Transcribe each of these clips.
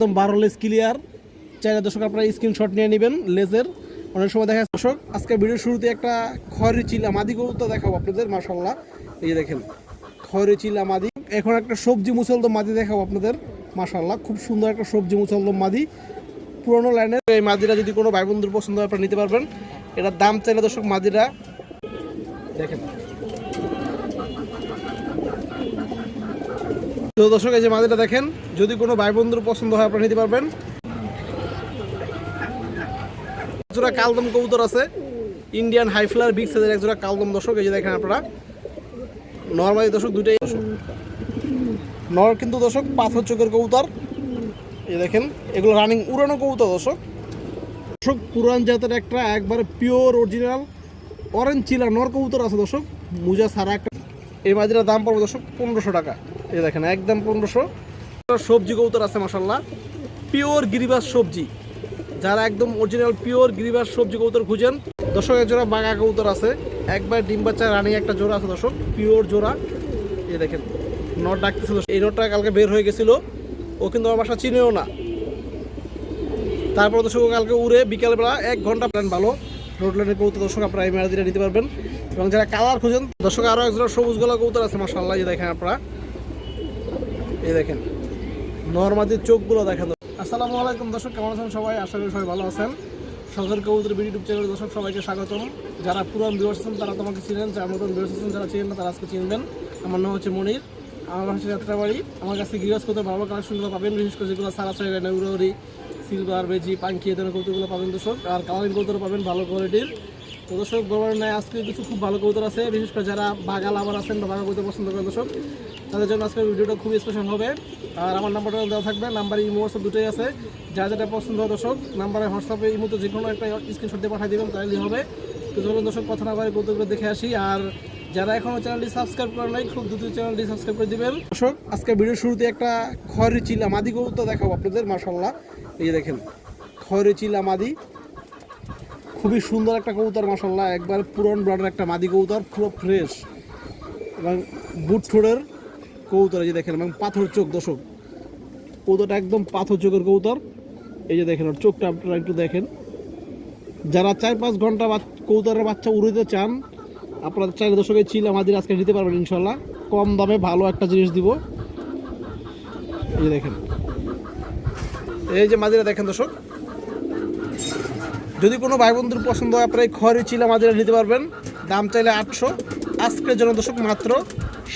একদম 12 লেজ ক্লিয়ার। চাইলে দর্শক আপনারা স্ক্রিনশট নিয়ে নেবেন লেজের। অনেক সময় দেখা যায় দর্শক, আজকে ভিডিওর শুরুতে একটা খয়রি চিলা মাদি গরুটা দেখাবো আপনাদের। মাশাআল্লাহ, এই যে দেখেন খয়রি চিলা মাদি। এখন একটা সবজি মুসলদম মাদি দেখাবো আপনাদের। মাশাআল্লাহ, খুব সুন্দর একটা সবজি মুসলদম মাদি, পুরোনো লাইনের। এই মাদিরা যদি কোনো ভাই বন্ধুর পছন্দ হয় আপনারা নিতে পারবেন। এটার দাম চাইলে দর্শক মাদিরা দেখেন। তো দর্শক এই যে মাদিটা দেখেন, যদি কোনো ভাই বন্ধুর পছন্দ হয় আপনারা নিতে পারবেন। জোড়া কালদম কবুতর আছে, ইন্ডিয়ান হাইফ্লার বিগ সাইজের এক জোড়া কালদম দর্শক। এই যে দেখেন আপনারা, নর্মালি দর্শক দুইটাই দর্শক নর, কিন্তু দর্শক পাথর চোখের কবুতর। এই দেখেন এগুলো রানিং উড়ানো কবুতর দর্শক। দর্শক পুরান জাতের একটা একবারে পিওর অরিজিনাল অরেঞ্জ চিলা নর কবুতর আছে দর্শক, মুজা সারা একটা। এই মাদিটার দাম পড়বে দর্শক 1500 টাকা। এই দেখেন একদম 1500। সবজি কবুতর আছে মাশাআল্লাহ, পিওর গিরিবাস সবজি। যারা একদম অরিজিনাল পিওর গিরিবাস সবজি কবুতর খুঁজেন দর্শক, এক জোড়া বাঘা কবুতর আছে, একবার ডিম বাচ্চা রানিং একটা জোড়া আছে দর্শক, পিওর জোড়া। এই দেখেন নট ডাকতেছিল, এই নটটা কালকে বের হয়ে গেছিল, ও কিন্তু আমার বাসা চিনেও না। তারপর দর্শক কালকে উড়ে বিকালবেলা 1 ঘন্টা প্ল্যান ভালো রোড লাইনের কবুতর দর্শক, আপনারা এই মাদিটা নিতে পারবেন। এবং যারা কালার খুঁজেন দর্শক, আরও এক জোড়া সবুজ গলা কবুতর আছে মাশাআল্লাহ। এই দেখেন আপনারা, এই দেখেন নরমাদির চোখগুলো দেখেন। আসসালামু আলাইকুম দর্শক, কেমন আছেন সবাই? আশা করি সবাই ভালো আছেন। শখের কবুতর ইউটিউব চ্যানেল দর্শক সবাইকে স্বাগতম। যারা পুরান ভিউয়ার্স আছেন তারা তোমাকে চিনেন, যারা নতুন ভিউয়ার্স আছেন যারা চিনেন না তারা আজকে চিনবেন। আমার নাম হচ্ছে মনির, আমার হচ্ছে যাত্রাবাড়ি। আমার কাছে গিরাজ কবুতর ভালো কালেকশনগুলো পাবেন, বিশেষ করে যেগুলো সারা সাইড উড়ি সিলভার বেজি পাঙ্কি এ ধরনের কবুতরগুলো পাবেন দর্শক। আর কালারিং কবুতর পাবেন ভালো কোয়ালিটির। তো দর্শক বলার নাই, আজকে কিছু খুব ভালো কবুতর আছে, বিশেষ করে যারা বাঘা লাভার আছেন বা বাঘা কবুতর পছন্দ করেন দর্শক, তাদের জন্য আজকের ভিডিওটা খুবই স্পেশাল হবে। আর আমার নাম্বারটা দেওয়া থাকবে, নাম্বার ইমো হোয়াটসঅ্যাপ দুটোই আছে। যা যেটা পছন্দ হয় দর্শক, নাম্বারে হোয়াটসঅ্যাপে ইমোতে যে কোনো একটা স্ক্রিনশট দিয়ে পাঠিয়ে দেবেন, তাহলেই হবে। তো চলুন দর্শক কথা না বলে কবুতরগুলো দেখে আসি। আর যারা এখনও চ্যানেলটি সাবস্ক্রাইব করেন নাই, খুব দ্রুত চ্যানেলটি সাবস্ক্রাইব করে দেবেন দর্শক। আজকে ভিডিওর শুরুতে একটা খয়রি চিলা মাদি কবুতর দেখাবো আপনাদের। মাশাআল্লাহ, এই যে দেখেন খয়রি চিলা মাদি, খুবই সুন্দর একটা কবুতর মাশাআল্লাহ, একবার পুরন ব্লাডের একটা মাদি কবুতর, পুরো ফ্রেশ এবং বুট ঠোঁটের কবুতর। এই যে দেখেন, এবং পাথর চোখ দর্শক, কবুতরটা একদম পাথর চোখের কবুতর। এই যে দেখেন ওর চোখটা আপনারা একটু দেখেন। যারা 4-5 ঘন্টা কবুতরের বাচ্চা উড়িতে চান আপনারা চাইলে দর্শক এই চিলা মাদির আজকে নিতে পারবেন ইনশাল্লাহ, কম দামে ভালো একটা জিনিস দিব। এই যে দেখেন, এই যে মাদিরা দেখেন দর্শক, যদি কোনো ভাই বন্ধুর পছন্দ হয় আপনারা এই খয়রি চিলা মাদিরা নিতে পারবেন। দাম চাইলে 800, আজকের জন্য দর্শক মাত্র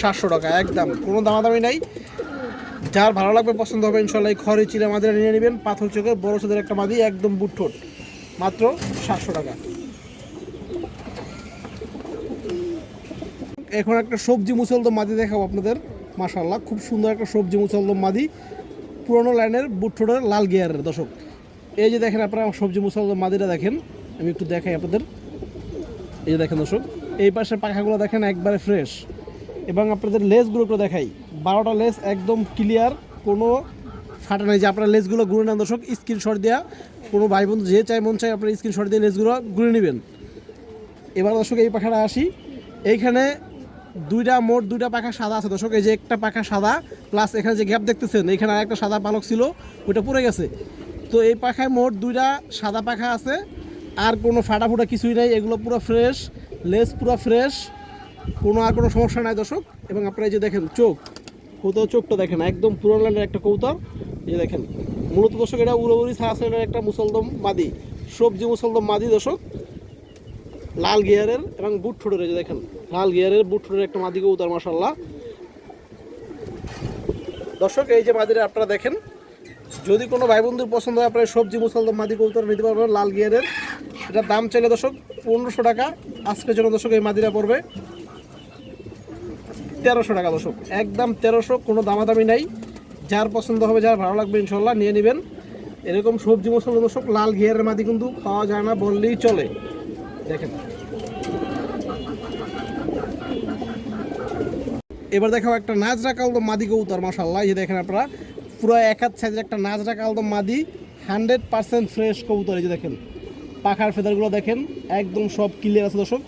700 টাকা, একদম কোনো দামাদামি নাই। যার ভালো লাগবে পছন্দ হবে ইনশাল্লাহ এই খয়রি চিলা মাদিরা নিয়ে নেবেন। পাথর চোখের বড় ছোটের একটা মাদি, একদম বুট ঠোঁট, মাত্র 700 টাকা। এখন একটা সবজি মুসলদম মাদি দেখাবো আপনাদের। মাশাআল্লাহ, খুব সুন্দর একটা সবজি মুসলদম মাদি, পুরোনো লাইনের বুট ঠোঁটের লাল গিয়ারের দর্শক। এই যে দেখেন আপনারা সবজি মুসলদম মাদিটা দেখেন, আমি একটু দেখাই আপনাদের। এই যে দেখেন দর্শক, এই পাশের পাখাগুলো দেখেন একবারে ফ্রেশ, এবং আপনাদের লেজগুলো একটু দেখাই। 12টা লেজ একদম ক্লিয়ার, কোনো ফাটা নেই। যে আপনারা লেজগুলো ঘুরে নেন দর্শক, স্ক্রিনশট দেওয়া কোনো ভাই বন্ধু যে চাই মন চাই আপনারা স্ক্রিনশট দিয়ে লেজগুলো ঘুরে নেবেন। এবার দর্শক এই পাখাটা আসি, এইখানে মোট দুইটা পাখা সাদা আছে দর্শক। এই যে একটা পাখা সাদা, প্লাস এখানে যে গ্যাপ দেখতেছেন এখানে আরেকটা সাদা পালক ছিল, ওইটা পড়ে গেছে। তো এই পাখায় মোট 2টা সাদা পাখা আছে, আর কোনো ফাটা ফুটা কিছুই নাই, এগুলো পুরো ফ্রেশ, লেজ পুরো ফ্রেশ, আর কোনো সমস্যা নাই দর্শক। এবং আপনারা এই যে দেখেন চোখ, কবুতর চোখটা দেখেন একদম পুরো লাইনের একটা কবুতর। এই যে দেখেন, মূলত দর্শক এটা উড়োউড়ি সারাসের একটা মুসলদম মাদি, সবজি মুসলদম মাদি দর্শক, লাল গিয়ারের এবং বুট ঠোঁটের। এই যে দেখেন লাল গিয়ারের বুট ঠোঁটের একটা মাদি কবুতর মাশাআল্লাহ দর্শক। এই যে মাদিরা আপনারা দেখেন, যদি কোনো ভাই বন্ধুর পছন্দ হয় আপনার সবজি মুসলদম মাদি কবুতর নিতে পারবেন লাল গিয়ারের। এটার দাম চাইলে দর্শক 1500 টাকা, আজকের জন্য দর্শক এই মাদিরা পড়বে 1300 টাকা দর্শক, একদম 1300, কোনো দামাদামি নাই। যার পছন্দ হবে, যার ভালো লাগবে ইনশাল্লাহ নিয়ে নেবেন। এরকম সবজি মুসলদম দর্শক লাল গিয়ারের মাদি কিন্তু পাওয়া যায় না বললেই চলে। দেখেন এবার দেখাও একটা নাজরা কালদম মাদি কবুতর মাশাআল্লাহ। এই যে দেখেন আপনারা, পুরো এক হাত সাইজের একটা নাজরা কালদম মাদি, 100% ফ্রেশ কবুতর। এই যে দেখেন পাখার ফেদারগুলো দেখেন একদম সব ক্লিয়ার আছে দর্শক।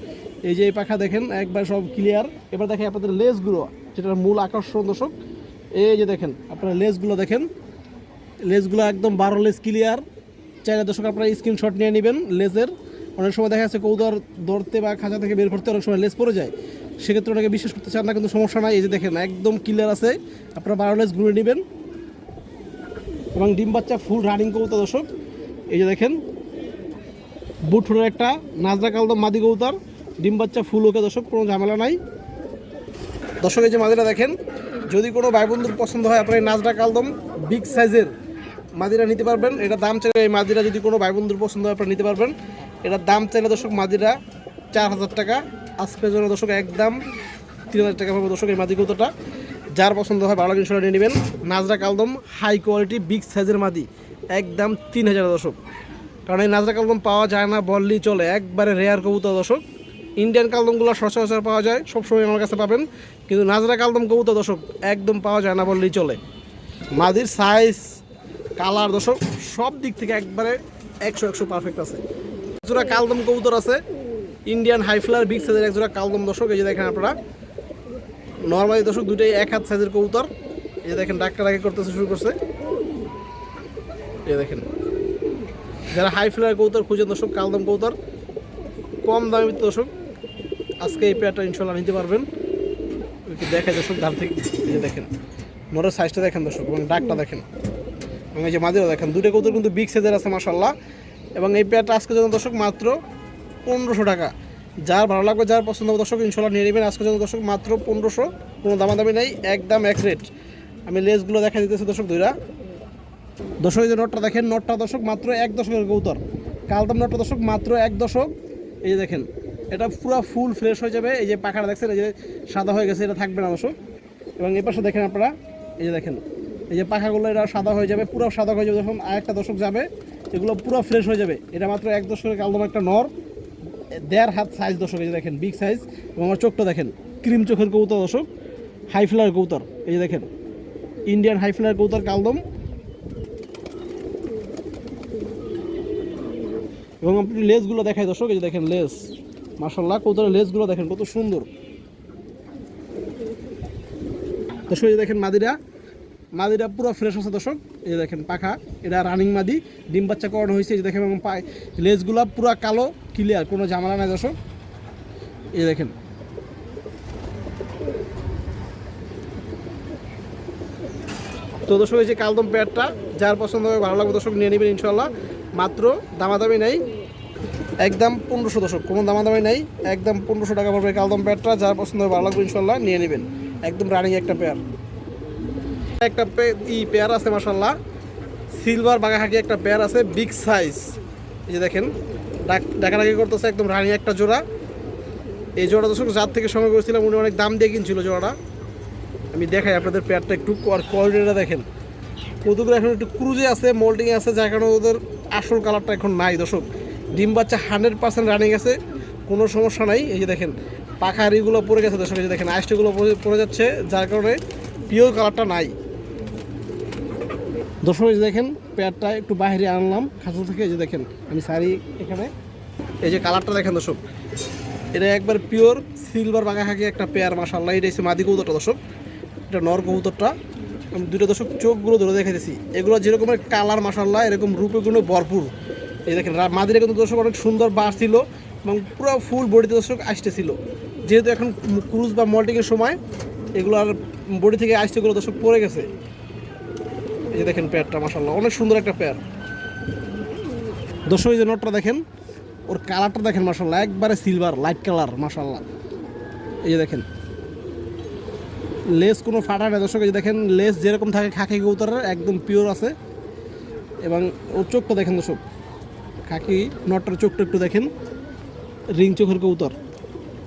এই যে এই পাখা দেখেন একবার সব ক্লিয়ার। এবার দেখেন আপনাদের লেজগুলো, যেটার মূল আকর্ষণ দর্শক। এই যে দেখেন আপনারা লেজগুলো দেখেন, লেজগুলো একদম 12 লেজ ক্লিয়ার। চাইলে দর্শক আপনারা স্ক্রিনশট নিয়ে নেবেন লেজের। অনেক সময় দেখা যাচ্ছে কবুতর ধরতে বা খাঁচা থেকে বের করতে অনেক সময় লেজ পড়ে যায়, সেক্ষেত্রে অনেকে বিশ্বাস করতে চান না, কিন্তু সমস্যা নাই। এই যে দেখেন একদম ক্লিয়ার আছে, আপনারা 12 লেজ ঘুরে নেবেন। এবং ডিম বাচ্চা ফুল রানিং কবুতর দর্শক। এই যে দেখেন বুটফুটের একটা নাজরা কালদম মাদি কবুতর, ডিম বাচ্চা ফুল ওকে দর্শক, কোনো ঝামেলা নাই। দর্শক এই যে মাদিরা দেখেন, যদি কোনো ভাই বন্ধুর পছন্দ হয় আপনার এই নাজরা কালদম বিগ সাইজের মাদিরা নিতে পারবেন। এটা দাম চাইলে এই মাদিরা যদি কোনো ভাই বন্ধুর পছন্দ হয় আপনারা নিতে পারবেন। এটার দাম চাইলে দর্শক মাদিরা 4000 টাকা, আজকের জন্য দর্শক একদম 3000 টাকা পাবো দর্শক এই মাদি কবুতরটা। যার পছন্দ হয় ভালো জিনিস নিয়ে নেবেন। নাজরা কালদম হাই কোয়ালিটি বিগ সাইজের মাদি, একদম 3000 দর্শক। কারণ এই নাজরা কালদম পাওয়া যায় না বললেই চলে, একবারে রেয়ার কবুতর দর্শক। ইন্ডিয়ান কালদমগুলো সচরাচর পাওয়া যায়, সবসময় আমার কাছে পাবেন, কিন্তু নাজরা কালদম কবুতর দর্শক একদম পাওয়া যায় না বললেই চলে। মাদির সাইজ কালার দর্শক সব দিক থেকে একবারে 100 পারফেক্ট আছে। একজোড়া কালদম কবুতর আছে ইন্ডিয়ান হাইফ্লার বিগ সাইজের একজোড়া কালদম দর্শক। এই যে দেখেন আপনারা নর্মালি দর্শক দুটোই 1 হাত সাইজের কবুতর। এই যে দেখেন ডাক্তার আগে করতেছে শুরু করছে। এই দেখেন যারা হাইফ্লার কবুতর খুঁজেন দর্শক, কালদম কবুতর কম দামে দর্শক, আজকে এই পেয়ারটা ইনশাল্লাহ নিতে পারবেন। দেখায় দর্শক ধার থেকে। এই যে দেখেন নরের সাইজটা দেখেন দর্শক, এবং ডাকটা দেখেন, এবং এই যে মাদিরও দেখেন, দুটো কবুতর কিন্তু বিগ সাইজের আছে মাশাআল্লাহ। এবং এই পেয়ারটা আজকে জন্য দর্শক মাত্র 1500 টাকা। যার ভালো লাগবে, যার পছন্দ হবে দর্শক ইনশাল্লাহ নিয়ে নেবেন। আজকে জন্য দর্শক মাত্র 1500, কোনো দামাদামি নেই, একদম এক রেট। আমি লেজগুলো দেখা দিতেছি দর্শক দুইটা। দর্শক এই যে নটটা দেখেন, নটটা দর্শক মাত্র 1 দশকের কবুতর। কালদম নটটা দর্শক মাত্র 1 দশক। এই যে দেখেন এটা পুরো ফুল ফ্রেশ হয়ে যাবে। এই যে পাখাটা দেখছেন, এই যে সাদা হয়ে গেছে, এটা থাকবে না দর্শক। এবং এই পাশে দেখেন আপনারা, এই যে দেখেন এই যে পাখাগুলো এটা সাদা হয়ে যাবে, পুরো সাদা হয়ে যাবে। যখন আরেকটা দর্শক যাবে এগুলো পুরো ফ্রেশ হয়ে যাবে। এটা মাত্র 1 দশকের কালদম একটা নর, 1.5 হাত সাইজ দর্শক। এই যে দেখেন বিগ সাইজ। এবং আমার চোখটা দেখেন ক্রিম চোখের কবুতর দর্শক, হাই ফ্লায়ার কবুতর। এই যে দেখেন ইন্ডিয়ান হাই ফ্লায়ার কবুতর কালদম। এবং আপনি লেজগুলো দেখাই দর্শক, এই যে দেখেন লেজ মাশাআল্লাহ, কবুতরের লেজগুলো দেখেন কত সুন্দর দর্শক। এই যে দেখেন মাদিরা পুরো ফ্রেশ আছে দর্শক। এই যে দেখেন পাখা, এটা রানিং মাদি, ডিম বাচ্চা করানো হয়েছে। এই যে দেখেন এবং লেজগুলো পুরো কালো ক্লিয়ার, কোনো ঝামেলা নাই দর্শক। এই যে দেখেন তো দর্শক, এই যে কালদম পেয়ারটা যার পছন্দ হবে ভালো লাগবে দর্শক নিয়ে নেবেন ইনশাল্লাহ। মাত্র দামাদামি নেই, একদম 1500 দর্শক, কোনো দামাদামি নেই, একদম 1500 টাকা পড়বে কালদম পেয়ারটা। যার পছন্দ হবে ভালো লাগবে ইনশাল্লাহ নিয়ে নেবেন, একদম রানিং একটা পেয়ার। একটা পেয়ার আছে মাশাআল্লাহ, সিলভার বাঘাহাকি একটা পেয়ার আছে বিগ সাইজ। এই যে দেখেন ডাকাডাকি করতেছে, একদম রানিং একটা জোড়া। এই জোড়া দর্শক যার থেকে সংগ্রহ করেছিলাম উনি অনেক দাম দিয়ে কিনছিল জোড়াটা। আমি দেখাই আপনাদের পেয়ারটা একটু, আর কোয়ালিটিটা দেখেন। কতগুলো এখন একটু ক্রুজে আছে, মোল্ডিংয়ে আছে, যার কারণে ওদের আসল কালারটা এখন নাই দর্শক। ডিম বাচ্চা 100% রানিং আছে, কোনো সমস্যা নাই। এই যে দেখেন পাখারিগুলো পড়ে গেছে দর্শক, এই যে দেখেন আইসটিগুলো পড়ে যাচ্ছে, যার কারণে পিওর কালারটা নাই দর্শক। এই যে দেখেন পেয়ারটা একটু বাইরে আনলাম খাঁচা থেকে। এই যে দেখেন আমি সারি এখানে, এই যে কালারটা দেখেন দর্শক, এটা একবার পিওর সিলভার বাঘাহাকি একটা পেয়ার মাশাআল্লাহ। এটা হচ্ছে মাদি কবুতরটা দর্শক, এটা নর কবুতরটা। আমি দুটো দর্শক চোখগুলো ধরে দেখাইতেছি, এগুলো যেরকমের কালার মাশাআল্লাহ, এরকম রূপেগুলো ভরপুর। এই দেখেন মাদিরা কিন্তু দর্শক অনেক সুন্দর বার ছিল, এবং পুরো ফুল বডিতে দর্শক আসতেছিল। যেহেতু এখন ক্রুজ বা মল্টিংয়ের সময় এগুলো আর বডি থেকে আসতেগুলো দর্শক পড়ে গেছে। এই যে দেখেন পেয়ারটা মাশাআল্লাহ অনেক সুন্দর একটা পেয়ার দর্শক। এই যে নটটা দেখেন, ওর কালারটা দেখেন মাশাআল্লাহ, একবারে সিলভার লাইট কালার মাশাআল্লাহ। এই যে দেখেন লেস কোনো ফাটা নেই দর্শক। এই যে দেখেন লেস যেরকম থাকে খাকি কবুতরের একদম পিওর আছে। এবং ওর চোখটা দেখেন দর্শক, খাকি নটটার চোখটা একটু দেখেন, রিং চোখের কবুতর।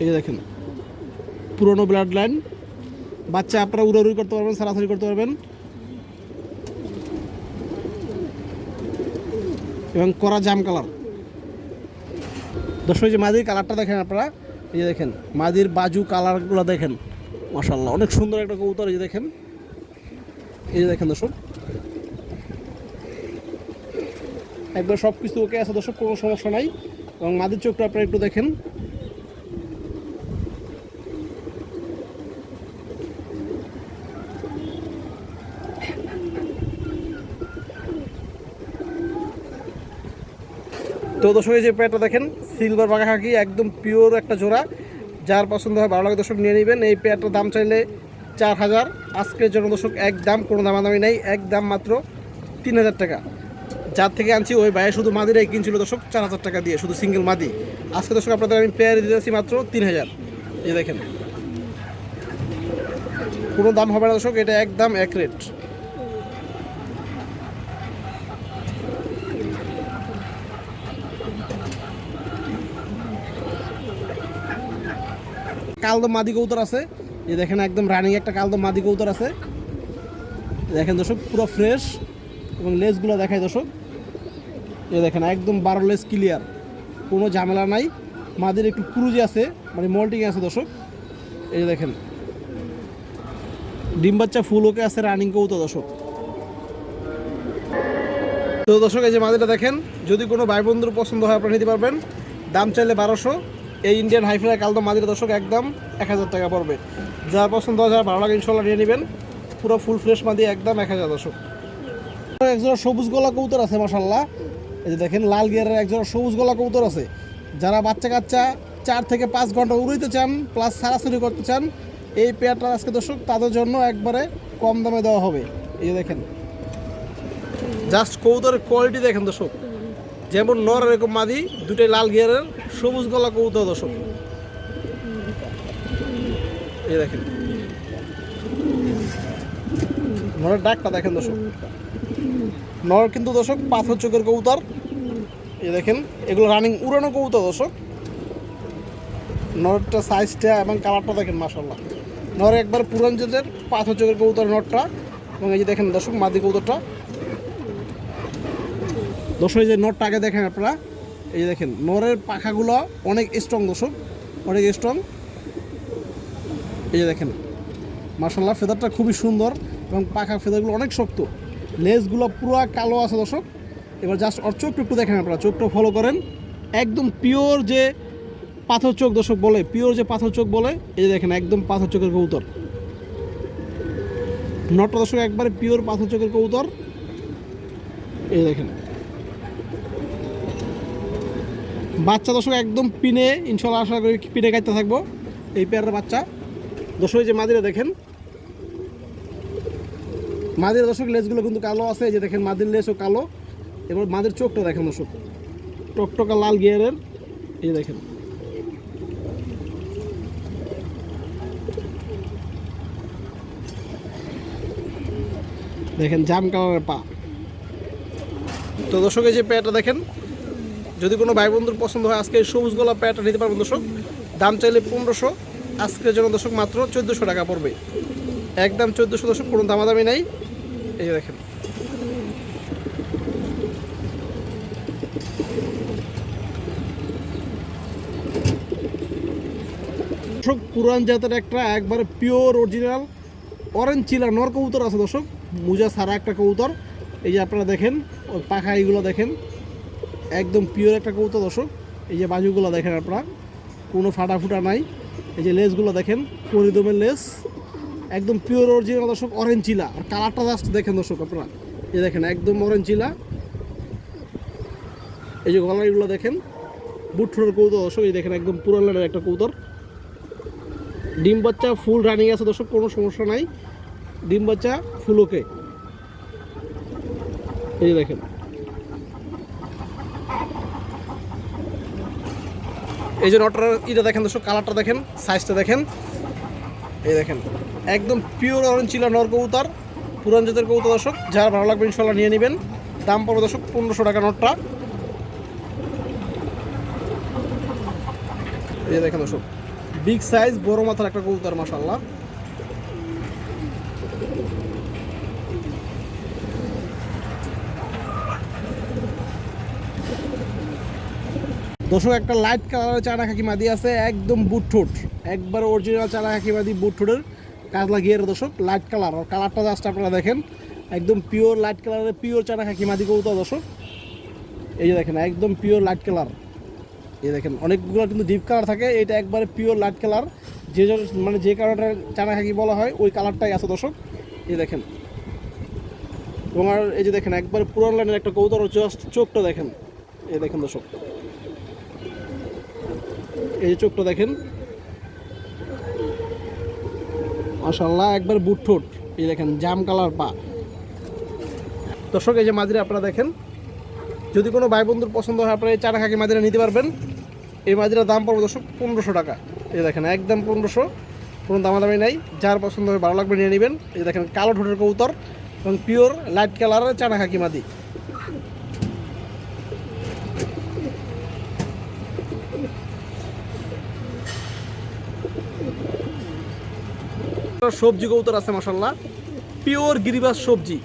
এই যে দেখেন পুরনো ব্লাড লাইন, বাচ্চা আপনারা উড়াউড়ি করতে পারবেন, সারাসারি করতে পারবেন। এবং করা জাম কালার দর্শক। যে মাদির কালারটা দেখেন আপনারা, এই যে দেখেন মাদির বাজু কালারগুলো দেখেন মাশাআল্লাহ, অনেক সুন্দর একটা কবুতর। এই যে দেখেন, এই যে দেখেন দর্শক একবার সব কিছু ওকে আছে দর্শক, কোনো সমস্যা নাই। এবং মাদির চোখটা আপনারা একটু দেখেন, তো দর্শক এই যে পেয়ারটা দেখেন সিলভার বাঘা খাকি একদম পিওর একটা জোড়া, যার পছন্দ হয় ভালো লাগে দর্শক নিয়ে নেবেন। এই পেয়ারটার দাম চাইলে 4000, আজকের জন্য দর্শক একদম কোনো দামাদামি নেই, একদম মাত্র 3000 টাকা। যার থেকে আনছি ওই ভাইয়া শুধু মাদিরাই কিনছিল দর্শক 4000 টাকা দিয়ে, শুধু সিঙ্গেল মাদি। আজকে দর্শক আপনাদের আমি পেয়ার দিতেছি মাত্র 3000। এই দেখেন কোনো দাম হবে না দর্শক, এটা একদম এক রেট। কালদম মাদি কবুতর আছে, এই দেখেন একদম রানিং একটা কালদম মাদি কবুতর আছে। দেখেন দর্শক পুরো ফ্রেশ এবং লেজগুলো দেখায় দর্শক, এই দেখেন একদম 12 লেজ ক্লিয়ার, কোনো ঝামেলা নাই। মাদির একটু ক্রুজি আছে, মানে মল্টিং আছে দর্শক। এই দেখেন ডিম বাচ্চা ফুল ওকে আছে, রানিং কবুতর দর্শক। তো দর্শক এই যে মাদিটা দেখেন, যদি কোনো ভাই বন্ধুর পছন্দ হয় আপনারা নিতে পারবেন। দাম চাইলে 1200। এই ইন্ডিয়ান হাইফ্লাই কালদম মাদিটা দর্শক একদম 1000 টাকা পড়বে। যার পছন্দ হয়, যার ভালো লাগে ইনশাল্লাহ নিয়ে নেবেন। পুরো ফুল ফ্রেশ মাদি একদম 1000 দর্শক। একজোড়া সবুজ গলা কবুতর আছে মাশাআল্লাহ, এই যে দেখেন লাল গিয়ারের একজোড়া সবুজ গলা কবুতর আছে। যারা বাচ্চা কাচ্চা 4 থেকে 5 ঘন্টা উড়াইতে চান প্লাস সারাসারি করতে চান, এই পেয়ারটা আজকে দর্শক তাদের জন্য একবারে কম দামে দেওয়া হবে। এই যে দেখেন জাস্ট কবুতরের কোয়ালিটি দেখেন দর্শক, যেমন নর এরকম মাদি, দুটাই লাল গিয়ারের সবুজ গলা কবুতর দর্শক। এই দেখেন নরের ডাকটা দেখেন দর্শক, নর কিন্তু দর্শক পাথর চোখের কবুতর। এই দেখেন এগুলো রানিং উড়ানো কবুতর দর্শক। নরটা সাইজটা এবং কালারটা দেখেন মাশাআল্লাহ, নর একবার পুরান জাতের পাথর চোখের কবুতর নরটা। এবং এই যে দেখেন দর্শক মাদি কবুতরটা দর্শক, এই যে নরটা আগে দেখেন আপনারা, এই যে দেখেন নরের পাখাগুলো অনেক স্ট্রং দর্শক, অনেক স্ট্রং। এই যে দেখেন মাশাআল্লাহ ফেদারটা খুবই সুন্দর এবং পাখা ফেদারগুলো অনেক শক্ত, লেজগুলো পুরো কালো আছে দর্শক। এবার জাস্ট ওর চোখটা একটু দেখেন আপনারা, চোখটা ফলো করেন, একদম পিওর যে পাথর চোখ দর্শক বলে, পিওর যে পাথর চোখ বলে। এই যে দেখেন একদম পাথর চোখের কবুতর নটটা দর্শক, একবারে পিওর পাথর চোখের কবুতর। এই দেখেন বাচ্চা দর্শক একদম পিনে, ইনশাল্লাহ আশা করি পিনে খাইতে থাকবো এই পেয়ারের বাচ্চা দর্শক। এই যে মাদিরা দেখেন, মাদির দর্শক লেজগুলো কিন্তু কালো আছে। এই যে দেখেন মাদির লেজও কালো। এবার মাদির চোখটা দেখেন দর্শক, টকটকা লাল গিয়ারের। এই দেখেন দেখেন জাম কালারের পা। তো দর্শক এই যে পেয়ারটা দেখেন, যদি কোনো ভাই বন্ধুর পছন্দ হয় আজকে সবুজ গলা পেয়ারটা নিতে পারবেন দর্শক। দাম চাইলে 1500, আজকের জন্য দর্শক মাত্র 1400 টাকা পড়বে, একদম 1400 দর্শক, কোনো দামাদামি নাই। এই যে দেখেন দর্শক পুরান জাতের একটা একবারে পিওর অরিজিনাল অরেঞ্জ চিলা নর কবুতর আছে দর্শক, মুজা ছাড়া একটা কবুতর। এই যে আপনারা দেখেন ওর পাখা এইগুলো দেখেন, একদম পিওর একটা কবুতর দর্শক। এই যে বাজুগুলো দেখেন আপনারা, কোনো ফাটা ফুটা নাই। এই যে লেজগুলো দেখেন পরিদমের লেজ, একদম পিওর অরিজিনাল দর্শক অরেঞ্জ চিলা। আর কালারটা জাস্ট দেখেন দর্শক আপনারা, এই দেখেন একদম অরেঞ্জ চিলা। এই যে গলাগুলো দেখেন বুট ঠোঁটের কবুতর দর্শক। এই দেখেন একদম পুরান লাইনের একটা কবুতর, ডিম বাচ্চা ফুল রানিং আছে দর্শক, কোনো সমস্যা নাই, ডিম বাচ্চা ফুল ওকে। এই যে দেখেন এই যে নটটার ইটা দেখেন দর্শক, কালারটা দেখেন, সাইজটা দেখেন। এই দেখেন একদম পিওর অরেঞ্জ চিলা নর কবুতর, পুরান জাতের কবুতর দর্শক। যারা ভালো লাগবে ইনশাল্লাহ নিয়ে নেবেন। দাম পড়বে দর্শক 1500 টাকা নটটা। এই যে দেখেন দর্শক বিগ সাইজ বড় মাথার একটা কবুতর মাশাআল্লাহ। দর্শক একটা লাইট কালারের চায়না খাকি মাদি আছে, একদম বুট ঠোঁট, একবার অরিজিনাল চায়না খাকি মাদি, বুট ঠোঁটের কাজ লাগিয়ে দর্শক, লাইট কালার। আর কালারটা জাস্ট আপনারা দেখেন, একদম পিওর লাইট কালারের পিওর চায়না খাকি মাদি কবুতর দর্শক। এই যে দেখেন একদম পিওর লাইট কালার। এই দেখেন অনেকগুলো কিন্তু ডিপ কালার থাকে, এটা একবারে পিওর লাইট কালার, যে মানে যে কালারটা চায়না খাকি বলা হয় ওই কালারটাই আছে দর্শক। এই দেখেন তোমার, এই যে দেখেন একবার পুরান লাইনের একটা কবুতর, জাস্ট চোখটা দেখেন। এই দেখেন দর্শক এই যে চোখটা দেখেন মাশাআল্লাহ, একবার বুট ঠোঁট। এই দেখেন জাম কালার পা। দর্শক এই যে মাদিরা আপনারা দেখেন, যদি কোনো ভাই বন্ধুর পছন্দ হয় আপনারা এই চারা খাকি মাদিরা নিতে পারবেন। এই মাদিরার দাম পড়বে দর্শক 1500 টাকা। এই দেখেন একদম 1500, কোনো দামাদামি নাই। যার পছন্দ হবে ভালো লাগবে নিয়ে নেবেন। এই দেখেন কালো ঠোঁটের কবুতর এবং পিওর লাইট কালারের চারা খাকি মাদি। সবজি কবুতর আছে মাশাআল্লাহ, পিওর গিরিবাস সবজি।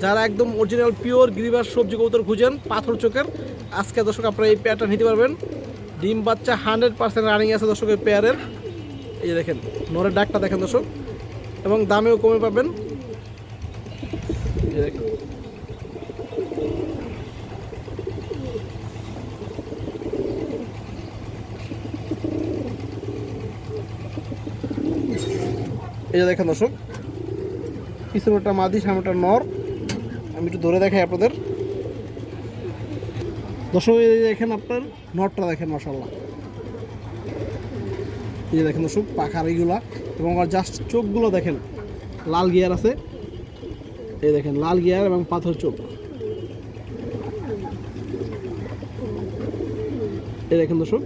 যারা একদম অরিজিনাল পিওর গিরিবাস সবজি কবুতর খুঁজেন পাথর চোখের, আজকে দর্শক আপনারা এই পেয়ারটা নিতে পারবেন। ডিম বাচ্চা 100% রানিং আছে দর্শক এই পেয়ারের। এই দেখেন নরের ডাকটা দেখেন দর্শক, এবং দামেও কমে পাবেন। এই দেখেন এই যে দেখেন দর্শক, পিছনেরটা মাদি সামনেটা নর। আমি একটু ধরে দেখাই আপনাদের। দর্শক এই দেখেন আপনার নরটা দেখেন মাশাআল্লাহ। এই যে দেখেন দর্শক পাখার এইগুলা, এবং আর জাস্ট চোখগুলো দেখেন লাল গিয়ার আছে। এই দেখেন লাল গিয়ার এবং পাথর চোখ। এই দেখেন দর্শক,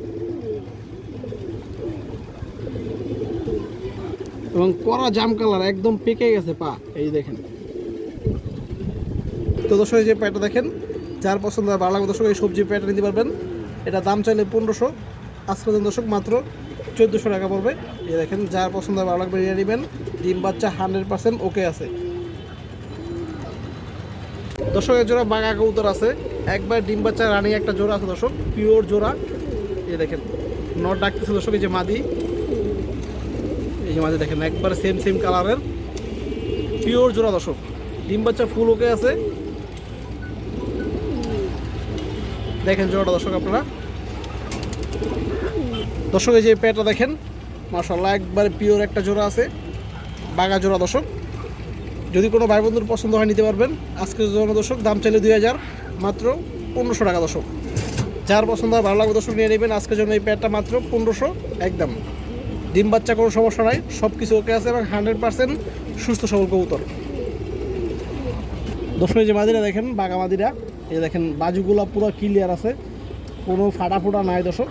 এবং কড়া জাম কালার, একদম পেকে গেছে পা। এই দেখেন। তো দর্শক এই যে প্যাটটা দেখেন, যার পছন্দ হয় ভালো লাগবে দর্শক এই সবজি প্যাটটা নিতে পারবেন। এটা দাম চাইলে 1500, আজকে দর্শক মাত্র 1400 টাকা পড়বে। এই দেখেন যার পছন্দ হয় ভালো লাগবে নিয়ে নেবেন। ডিম বাচ্চা 100% ওকে আছে। দর্শকের জোড়া বাঘা কবুতর আছে, একবার ডিম বাচ্চা রানিং একটা জোড়া আছে দর্শক, পিওর জোড়া। এই দেখেন নট ডাকতেছে দর্শক। এই যে মাদি, এই যে মাদি দেখেন একবার সেম কালারের পিওর জোড়া দর্শক। ডিম বাচ্চা ফুল ওকে আছে। দেখেন জোড়াটা দর্শক আপনারা। দর্শক এই যে পেটটা দেখেন মাশাআল্লাহ, একবার পিওর একটা জোড়া আছে, বাঘা জোড়া দর্শক। যদি কোনো ভাই বন্ধুর পছন্দ হয় নিতে পারবেন। আজকের জন্য দর্শক দাম চাইলে 2000, মাত্র 1500 টাকা দর্শক। যার পছন্দ হয় ভালো লাগবে দর্শক নিয়ে নেবেন। আজকের জন্য এই পেটটা মাত্র 1500 একদম। ডিম বাচ্চা কোনো সমস্যা নাই, সব কিছু ওকে আছে এবং 100% সুস্থ সবল কবুতর। দর্শক এই যে মাদিরা দেখেন বাঘা মাদিরা, এই দেখেন বাজুগুলো পুরো ক্লিয়ার আছে, কোনো ফাটা ফোটা নাই দর্শক।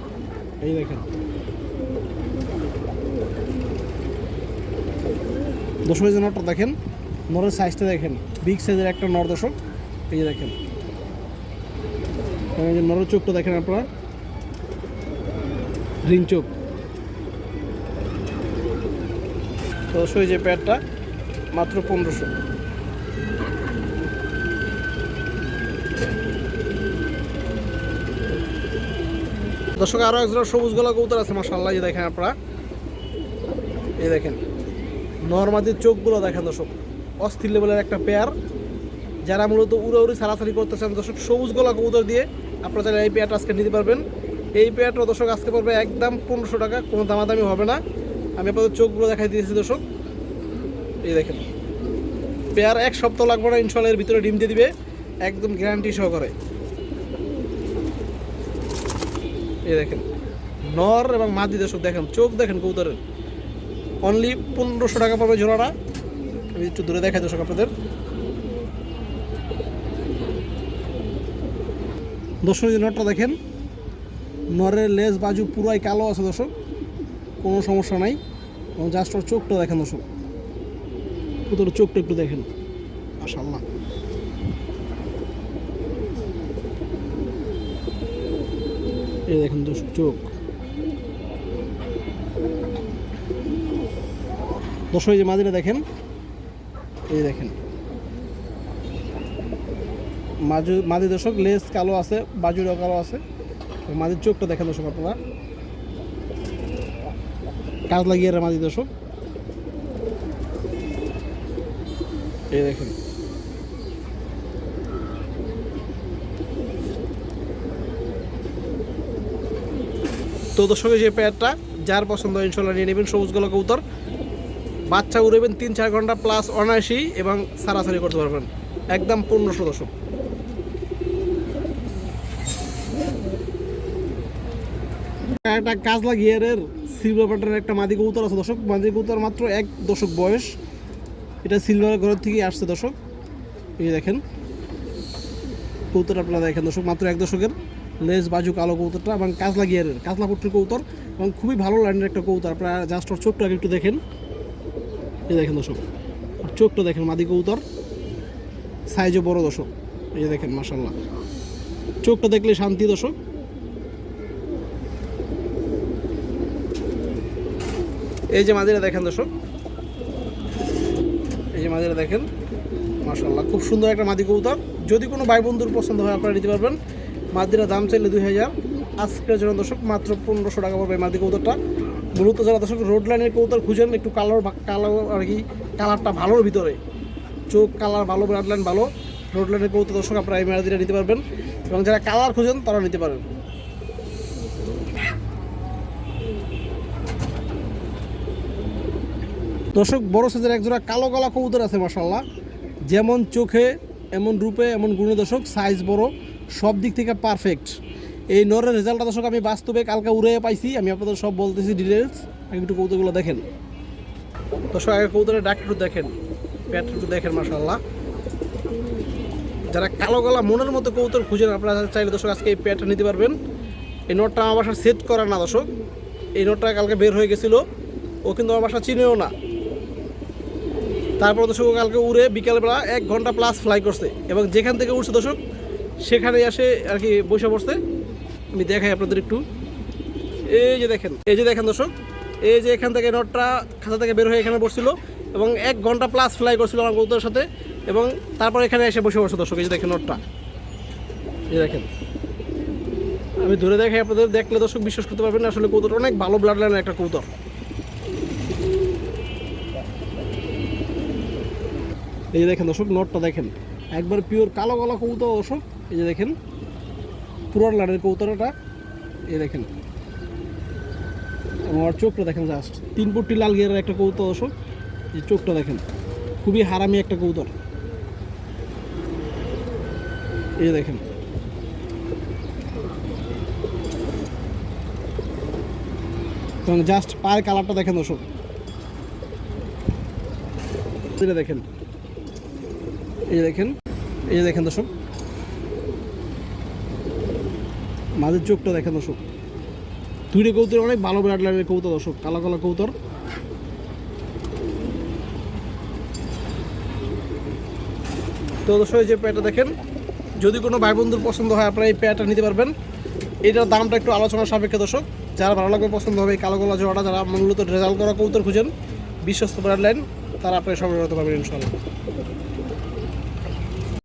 এই দেখেন দর্শক এই যে নরটা দেখেন, নরের সাইজটা দেখেন, বিগ সাইজের একটা নর দর্শক। এই যে দেখেন এই যে নরের চোখটা দেখেন আপনারা, রিং চোখ। দর্শক এই যে প্যাডটা মাত্র 1500। দর্শক আরও একজোড়া সবুজ গলা কবুতর আছে মাশাআল্লাহ। এই দেখেন আপনারা, এই দেখেন নরমাদির চোখগুলো দেখেন দর্শক, অস্থির লেভেলের একটা পেয়ার। যারা মূলত উড়াউড়ি সারাসারি করতেছেন দর্শক সবুজ গলা কবুতর দিয়ে, আপনারা চাইলে এই পেয়ারটা আজকে নিতে পারবেন। এই পেয়ারটা দর্শক আজকে পড়বে একদম 1500 টাকা, কোনো দামাদামি হবে না। আমি আপনাদের চোখগুলো দেখাই দিয়েছি দর্শক। এই দেখেন পেয়ার এক সপ্তাহ লাগবে না, ইনশাআল্লাহ এর ভিতরে ডিম দিয়ে দিবে, একদম গ্যারান্টি সহকারে। এই দেখেন নর এবং মাদি দর্শক দেখেন, চোখ দেখেন কবুতরের। অনলি 1500 টাকা পাবে জোড়াটা। আমি একটু দূরে দেখাই দর্শক আপনাদের। দর্শক যে নরটা দেখেন, নরের লেজ বাজু পুরাই কালো আছে দর্শক, কোনো সমস্যা নাই। এবং জাস্ট ওর চোখটা দেখেন দর্শক, কবুতরের চোখটা একটু দেখেন মাশাআল্লাহ। এই দেখেন দর্শক চোখ। দর্শক এই যে মাদিরা দেখেন, এই দেখেন মাদি দর্শক, লেজ কালো আছে, বাজুটাও কালো আছে। মাদির চোখটা দেখেন দর্শক আপনারা, কাজ লাগিয়ে মাদি দর্শক। এই দেখেন তো দর্শক যে পেয়ারটা যার পছন্দ ইনশাআল্লাহ নিয়ে নেবেন। সবুজ গলা কবুতর, বাচ্চা উড়াবেন 3-4 ঘন্টা প্লাস অনায়াসেই এবং সারাসারি করতে পারবেন, একদম 1500 দর্শক। একটা কাজলা গিয়ারের সিলভার প্যাটার্নের একটা মাদি কবুতর আছে দর্শক। মাদি কবুতর মাত্র 1 দশক বয়স। এটা সিলভার ঘরের থেকে আসছে দর্শক। এই দেখেন কবুতর আপনারা দেখেন দর্শক, মাত্র 1 দশকের। লেজ বাজু কালো কবুতরটা এবং কাজলা গিয়ারের কাজলা পট্টির কবুতর এবং খুবই ভালো লাইনের একটা কবুতর। আপনারা জাস্ট ওর চোখটাকে একটু দেখেন। এই দেখেন দর্শক, চোখটা দেখেন। মাদি কবুতর, সাইজও বড় দর্শক। এই যে দেখেন মাশাআল্লাহ, চোখটা দেখলে শান্তি দর্শক। এই যে মাদিরা দেখেন দর্শক, এই যে মাদিরা দেখেন মাশাআল্লাহ, খুব সুন্দর একটা মাদি কবুতর। যদি কোনো ভাই বন্ধুর পছন্দ হয় আপনারা নিতে পারবেন। মাদিরা দাম চাইলে 2000, আজকের জন্য দর্শক মাত্র 1500 টাকা পড়বে মাদি কবুতরটা। মূলত যারা দর্শক রোড লাইনের কবুতর খুঁজেন, একটু কালো আর কি কালারটা ভালোর ভিতরে, চোখ কালার ভালো, ব্লাড লাইন ভালো, রোড লাইনের কবুতর দর্শক আপনারা এই মাদিরা নিতে পারবেন। এবং যারা কালার খুঁজেন তারা নিতে পারেন। দর্শক বড় সাইজের একজোড়া কালো গলা কবুতর আছে মাশাআল্লাহ। যেমন চোখে এমন রূপে এমন গুণে দর্শক, সাইজ বড়, সব দিক থেকে পারফেক্ট। এই নরের রেজাল্টটা দর্শক আমি বাস্তবে কালকে উড়ে পাইছি। আমি আপনাদের সব বলতেছি ডিটেলস। আগে একটু কবুতরগুলো দেখেন দর্শক, আগে কবুতরের ডাক একটু দেখেন, প্যাট একটু দেখেন মাশাআল্লাহ। যারা কালো গলা মনের মতো কবুতর খুঁজেন আপনারা চাইলে দর্শক আজকে এই প্যাটটা নিতে পারবেন। এই নোটটা আমার বাসার সেট করা না দর্শক, এই নোটটা কালকে বের হয়ে গেছিলো। ও কিন্তু আমার বাসা চিনেও না। তারপর দর্শক কালকে উড়ে বিকালবেলা 1 ঘন্টা প্লাস ফ্লাই করছে এবং যেখান থেকে উঠছে দর্শক সেখানে এসে আর কি বসে পড়ছে। আমি দেখাই আপনাদের একটু। এই যে দেখেন, এই যে দেখেন দর্শক, এই যে এখান থেকে নোটটা খাতা থেকে বের হয়ে এখানে বসছিল এবং 1 ঘন্টা প্লাস ফ্লাই করছিল আমার কবুতরের সাথে এবং তারপর এখানে এসে বসে পড়ছে দর্শক। এই যে দেখেন নোটটা, এই দেখেন। আমি ধরে দেখাই আপনাদের, দেখলে দর্শক বিশ্বাস করতে পারবেন না। আসলে কবুতর অনেক ভালো ব্লাড লাইনের একটা কবুতর। এই যে দেখেন দর্শক, নোটটা দেখেন, একবার পিওর কালো গলা কবুতর দর্শক। এই যে দেখেন পুরান লাইনের কবুতরটা। এই দেখেন আমার চোখটা দেখেন, জাস্ট 3 পট্টি লাল গিয়ারের একটা কবুতর দর্শক। এই চোখটা দেখেন, খুবই হারামি একটা কবুতর। এই যে দেখেন, এবং জাস্ট পায়ের কালারটা দেখেন দর্শক। এটা দেখেন, এই যে দেখেন, এই যে দেখেন দর্শক, মাঝের চোখটা দেখেন দর্শক। দুইটা কবুতর অনেক ভালো ব্লাড লাইনের কবুতর দর্শক, কালো কালো কবুতর। তো দর্শক এই যে প্যাটটা দেখেন, যদি কোনো ভাই বন্ধুর পছন্দ হয় আপনারা এই প্যাটটা নিতে পারবেন। এটার দামটা একটু আলোচনার সাপেক্ষে দর্শক। যারা ভালো লাগবে, পছন্দ হবে এই কালো গলা জোড়াটা, যারা মূলত রেজাল্ট করা কবুতর খুঁজেন, বিশ্বস্ত ব্লাড লাইন, তারা আপনারা সংগ্রহ করতে পারবেন ইনশাআল্লাহ।